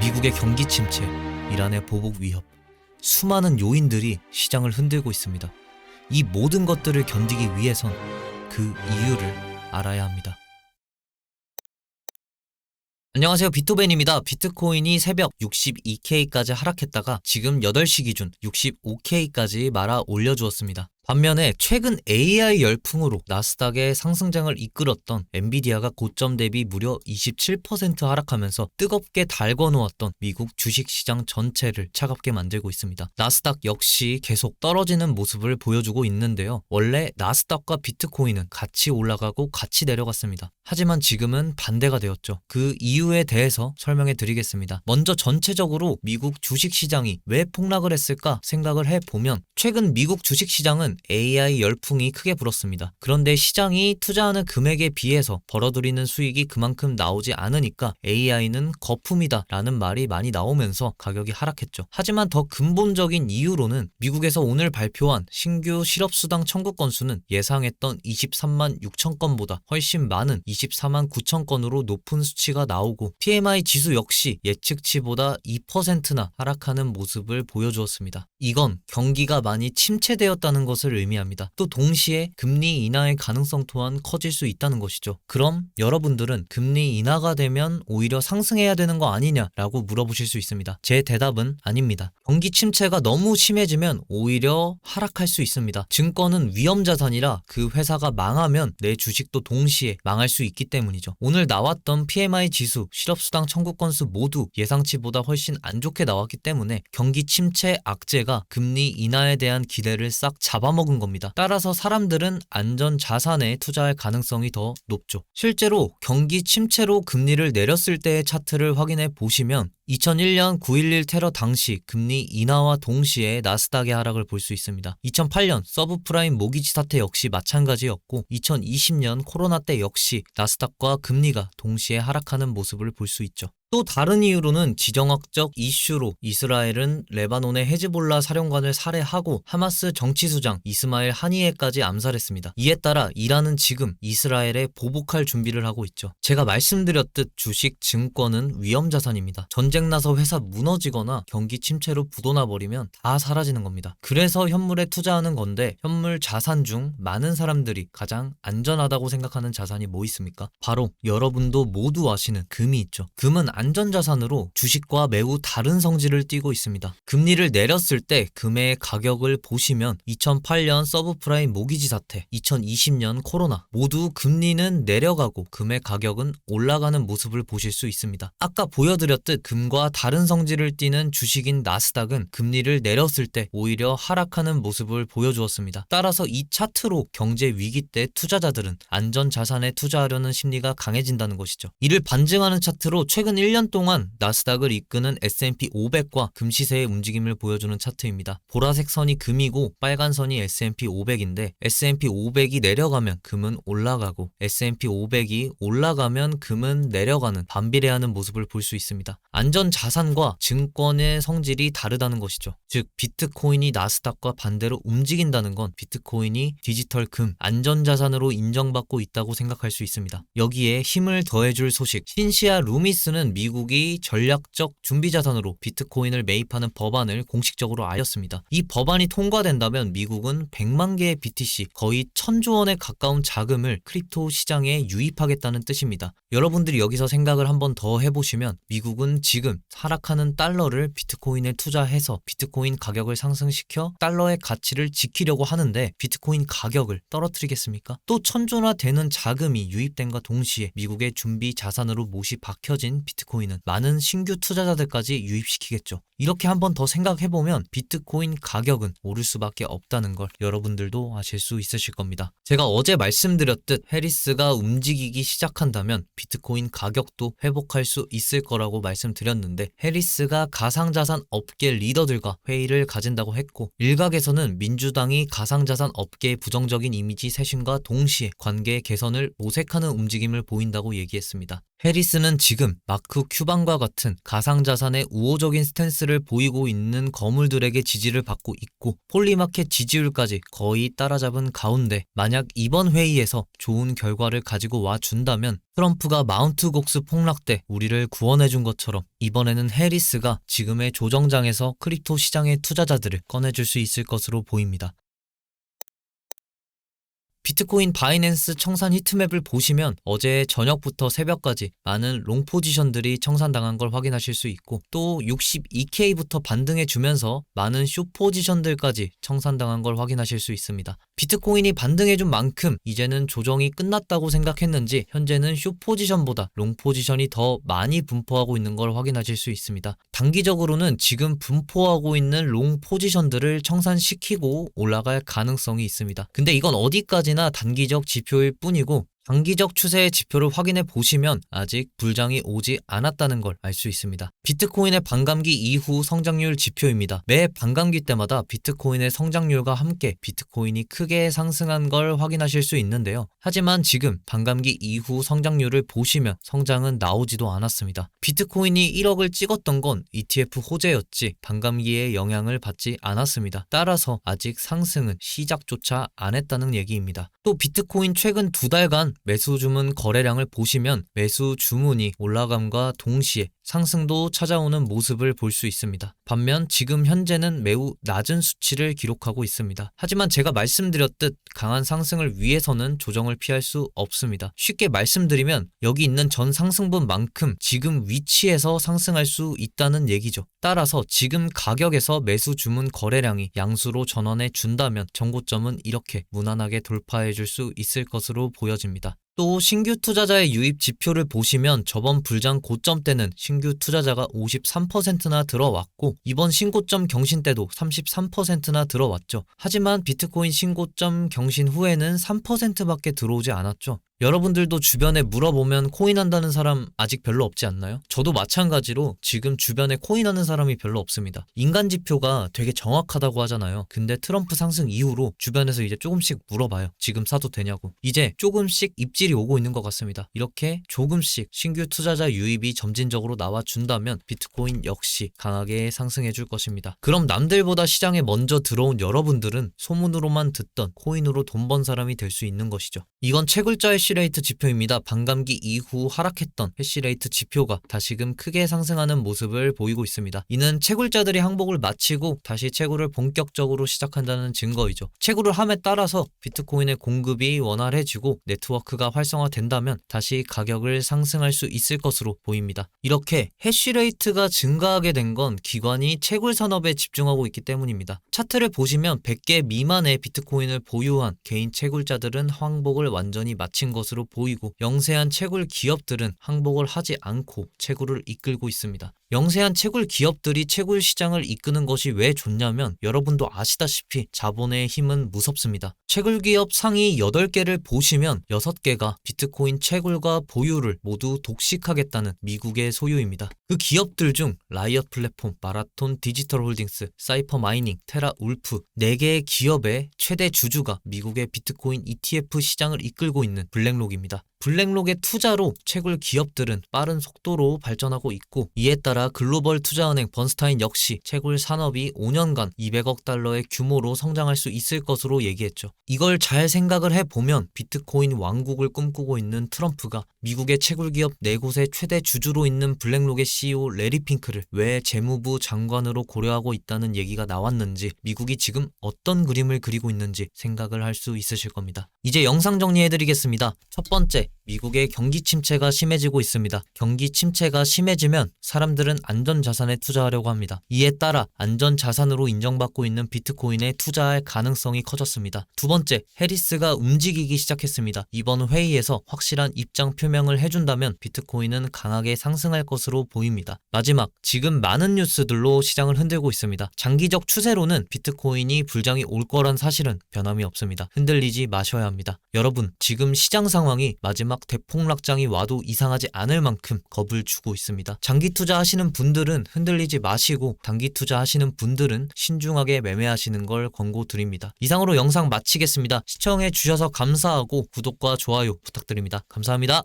미국의 경기 침체, 이란의 보복 위협, 수많은 요인들이 시장을 흔들고 있습니다. 이 모든 것들을 견디기 위해선 그 이유를 알아야 합니다. 안녕하세요, 비토벤입니다. 비트코인이 새벽 62K까지 하락했다가 지금 8시 기준 65K까지 말아 올려주었습니다. 반면에 최근 AI 열풍으로 나스닥의 상승장을 이끌었던 엔비디아가 고점 대비 무려 27% 하락하면서 뜨겁게 달궈놓았던 미국 주식시장 전체를 차갑게 만들고 있습니다. 나스닥 역시 계속 떨어지는 모습을 보여주고 있는데요. 원래 나스닥과 비트코인은 같이 올라가고 같이 내려갔습니다. 하지만 지금은 반대가 되었죠. 그 이유에 대해서 설명해 드리겠습니다. 먼저 전체적으로 미국 주식시장이 왜 폭락을 했을까 생각을 해보면 최근 미국 주식시장은 AI 열풍이 크게 불었습니다. 그런데 시장이 투자하는 금액에 비해서 벌어들이는 수익이 그만큼 나오지 않으니까 AI는 거품이다 라는 말이 많이 나오면서 가격이 하락했죠. 하지만 더 근본적인 이유로는 미국에서 오늘 발표한 신규 실업수당 청구 건수는 예상했던 23만 6천 건보다 훨씬 많은 24만 9천 건으로 높은 수치가 나오고 PMI 지수 역시 예측치보다 2%나 하락하는 모습을 보여주었습니다. 이건 경기가 많이 침체되었다는 것을 의미합니다. 또 동시에 금리 인하의 가능성 또한 커질 수 있다는 것이죠. 그럼 여러분들은 금리 인하가 되면 오히려 상승해야 되는 거 아니냐라고 물어보실 수 있습니다. 제 대답은 아닙니다. 경기 침체가 너무 심해지면 오히려 하락할 수 있습니다. 증권은 위험자산이라 그 회사가 망하면 내 주식도 동시에 망할 수 있기 때문이죠. 오늘 나왔던 PMI 지수, 실업수당 청구 건수 모두 예상치보다 훨씬 안 좋게 나왔기 때문에 경기 침체 악재가 금리 인하에 대한 기대를 싹 잡아먹은 겁니다. 따라서 사람들은 안전 자산에 투자할 가능성이 더 높죠. 실제로 경기 침체로 금리를 내렸을 때의 차트를 확인해 보시면 2001년 9.11 테러 당시 금리 인하와 동시에 나스닥의 하락을 볼 수 있습니다. 2008년 서브프라임 모기지 사태 역시 마찬가지였고 2020년 코로나 때 역시 나스닥과 금리가 동시에 하락하는 모습을 볼 수 있죠. 또 다른 이유로는 지정학적 이슈로 이스라엘은 레바논의 헤즈볼라 사령관을 살해하고 하마스 정치수장 이스마일 하니예까지 암살했습니다. 이에 따라 이란은 지금 이스라엘에 보복할 준비를 하고 있죠. 제가 말씀드렸듯 주식, 증권은 위험자산입니다. 전쟁 나서 회사 무너지거나 경기 침체로 부도나 버리면 다 사라지는 겁니다. 그래서 현물에 투자하는 건데 현물 자산 중 많은 사람들이 가장 안전하다고 생각하는 자산이 뭐 있습니까? 바로 여러분도 모두 아시는 금이 있죠. 금은 안전자산으로 주식과 매우 다른 성질을 띠고 있습니다. 금리를 내렸을 때 금의 가격을 보시면 2008년 서브프라임 모기지 사태, 2020년 코로나 모두 금리는 내려가고 금의 가격은 올라가는 모습을 보실 수 있습니다. 아까 보여드렸듯 금과 다른 성질을 띠는 주식인 나스닥은 금리를 내렸을 때 오히려 하락하는 모습을 보여주었습니다. 따라서 이 차트로 경제 위기 때 투자자들은 안전자산에 투자하려는 심리가 강해진다는 것이죠. 이를 반증하는 차트로 최근 1년 동안 나스닥을 이끄는 S&P 500과 금시세의 움직임을 보여주는 차트입니다. 보라색 선이 금이고 빨간 선이 S&P 500인데 S&P 500이 내려가면 금은 올라가고 S&P 500이 올라가면 금은 내려가는 반비례하는 모습을 볼 수 있습니다. 안전자산과 증권의 성질이 다르다는 것이죠. 즉 비트코인이 나스닥과 반대로 움직인다는 건 비트코인이 디지털 금, 안전자산으로 인정받고 있다고 생각할 수 있습니다. 여기에 힘을 더해줄 소식, 신시아 루미스는 미국이 전략적 준비자산으로 비트코인을 매입하는 법안을 공식적으로 알렸습니다. 이 법안이 통과된다면 미국은 100만 개의 BTC, 거의 1000조 원에 가까운 자금을 크립토 시장에 유입하겠다는 뜻입니다. 여러분들이 여기서 생각을 한번 더 해보시면 미국은 지금 하락하는 달러를 비트코인에 투자해서 비트코인 가격을 상승시켜 달러의 가치를 지키려고 하는데 비트코인 가격을 떨어뜨리겠습니까? 또 1000조나 되는 자금이 유입된과 동시에 미국의 준비 자산으로 못이 박혀진 비트코인은 많은 신규 투자자들까지 유입시키겠죠. 이렇게 한번 더 생각해보면 비트코인 가격은 오를 수밖에 없다는 걸 여러분들도 아실 수 있으실 겁니다. 제가 어제 말씀드렸듯 해리스가 움직이기 시작한다면 비트코인 가격도 회복할 수 있을 거라고 말씀드렸는데 해리스가 가상자산 업계 리더들과 회의를 가진다고 했고 일각에서는 민주당이 가상자산 업계의 부정적인 이미지 쇄신과 동시에 관계 개선을 모색하는 움직임을 보인다고 얘기했습니다. 해리스는 지금 마크 큐방과 같은 가상자산의 우호적인 스탠스를 보이고 있는 거물들에게 지지를 받고 있고 폴리마켓 지지율까지 거의 따라잡은 가운데 만약 이번 회의에서 좋은 결과를 가지고 와 준다면 트럼프 트럼프가 마운트 곡스 폭락 때 우리를 구원해준 것처럼 이번에는 해리스가 지금의 조정장에서 크립토 시장의 투자자들을 꺼내줄 수 있을 것으로 보입니다. 비트코인 바이낸스 청산 히트맵을 보시면 어제 저녁부터 새벽까지 많은 롱 포지션들이 청산당한 걸 확인하실 수 있고, 또 62K부터 반등해주면서 많은 숏 포지션들까지 청산당한 걸 확인하실 수 있습니다. 비트코인이 반등해준 만큼 이제는 조정이 끝났다고 생각했는지 현재는 숏 포지션보다 롱 포지션이 더 많이 분포하고 있는 걸 확인하실 수 있습니다. 단기적으로는 지금 분포하고 있는 롱 포지션들을 청산시키고 올라갈 가능성이 있습니다. 근데 이건 어디까지나 단기적 지표일 뿐이고, 장기적 추세의 지표를 확인해 보시면 아직 불장이 오지 않았다는 걸 알 수 있습니다. 비트코인의 반감기 이후 성장률 지표입니다. 매 반감기 때마다 비트코인의 성장률과 함께 비트코인이 크게 상승한 걸 확인하실 수 있는데요. 하지만 지금 반감기 이후 성장률을 보시면 성장은 나오지도 않았습니다. 비트코인이 1억을 찍었던 건 ETF 호재였지 반감기의 영향을 받지 않았습니다. 따라서 아직 상승은 시작조차 안 했다는 얘기입니다. 또 비트코인 최근 2달간 매수 주문 거래량을 보시면 매수 주문이 올라감과 동시에 상승도 찾아오는 모습을 볼 수 있습니다. 반면 지금 현재는 매우 낮은 수치를 기록하고 있습니다. 하지만 제가 말씀드렸듯 강한 상승을 위해서는 조정을 피할 수 없습니다. 쉽게 말씀드리면 여기 있는 전 상승분만큼 지금 위치에서 상승할 수 있다는 얘기죠. 따라서 지금 가격에서 매수 주문 거래량이 양수로 전환해 준다면 정고점은 이렇게 무난하게 돌파해 줄 수 있을 것으로 보여집니다. 또 신규 투자자의 유입 지표를 보시면 저번 불장 고점 때는 신규 투자자가 53%나 들어왔고, 이번 신고점 경신 때도 33%나 들어왔죠. 하지만 비트코인 신고점 경신 후에는 3%밖에 들어오지 않았죠. 여러분들도 주변에 물어보면 코인 한다는 사람 아직 별로 없지 않나요? 저도 마찬가지로 지금 주변에 코인 하는 사람이 별로 없습니다. 인간 지표가 되게 정확하다고 하잖아요. 근데 트럼프 상승 이후로 주변에서 이제 조금씩 물어봐요. 지금 사도 되냐고. 이제 조금씩 입질이 오고 있는 것 같습니다. 이렇게 조금씩 신규 투자자 유입이 점진적으로 나와준다면 비트코인 역시 강하게 상승해 줄 것입니다. 그럼 남들보다 시장에 먼저 들어온 여러분들은 소문으로만 듣던 코인으로 돈 번 사람이 될 수 있는 것이죠. 이건 채굴자의 해시레이트 지표입니다. 반감기 이후 하락했던 해시레이트 지표가 다시금 크게 상승하는 모습을 보이고 있습니다. 이는 채굴자들이 항복을 마치고 다시 채굴을 본격적으로 시작한다는 증거이죠. 채굴을 함에 따라서 비트코인의 공급이 원활해지고 네트워크가 활성화된다면 다시 가격을 상승할 수 있을 것으로 보입니다. 이렇게 해시레이트가 증가하게 된 건 기관이 채굴 산업에 집중하고 있기 때문입니다. 차트를 보시면 100개 미만의 비트코인을 보유한 개인 채굴자들은 항복을 완전히 마친 것으로 보이고, 영세한 채굴 기업들은 항복을 하지 않고 채굴을 이끌고 있습니다. 영세한 채굴 기업들이 채굴 시장을 이끄는 것이 왜 좋냐면 여러분도 아시다시피 자본의 힘은 무섭습니다. 채굴 기업 상위 8개를 보시면 6개가 비트코인 채굴과 보유를 모두 독식하겠다는 미국의 소유입니다. 그 기업들 중 라이엇 플랫폼, 마라톤 디지털 홀딩스, 사이퍼 마이닝, 테라 울프 4개의 기업의 최대 주주가 미국의 비트코인 ETF 시장을 이끌고 있는 블랙록입니다. 블랙록의 투자로 채굴 기업들은 빠른 속도로 발전하고 있고, 이에 따라 글로벌 투자은행 번스타인 역시 채굴 산업이 5년간 200억 달러의 규모로 성장할 수 있을 것으로 얘기했죠. 이걸 잘 생각을 해보면 비트코인 왕국을 꿈꾸고 있는 트럼프가 미국의 채굴 기업 4곳의 최대 주주로 있는 블랙록의 CEO 레리 핑크를 왜 재무부 장관으로 고려하고 있다는 얘기가 나왔는지, 미국이 지금 어떤 그림을 그리고 있는지 생각을 할 수 있으실 겁니다. 이제 영상 정리해드리겠습니다. 첫 번째, 미국의 경기 침체가 심해지고 있습니다. 경기 침체가 심해지면 사람들은 안전자산에 투자하려고 합니다. 이에 따라 안전자산으로 인정받고 있는 비트코인에 투자할 가능성이 커졌습니다. 두 번째, 해리스가 움직이기 시작했습니다. 이번 회의에서 확실한 입장 표명을 해준다면 비트코인은 강하게 상승할 것으로 보입니다. 마지막, 지금 많은 뉴스들로 시장을 흔들고 있습니다. 장기적 추세로는 비트코인이 불장이 올 거란 사실은 변함이 없습니다. 흔들리지 마셔야 합니다. 여러분, 지금 시장 상황이 마지막 대폭락장이 와도 이상하지 않을 만큼 겁을 주고 있습니다. 장기 투자하시는 분들은 흔들리지 마시고 단기 투자하시는 분들은 신중하게 매매하시는 걸 권고드립니다. 이상으로 영상 마치겠습니다. 시청해 주셔서 감사하고 구독과 좋아요 부탁드립니다. 감사합니다.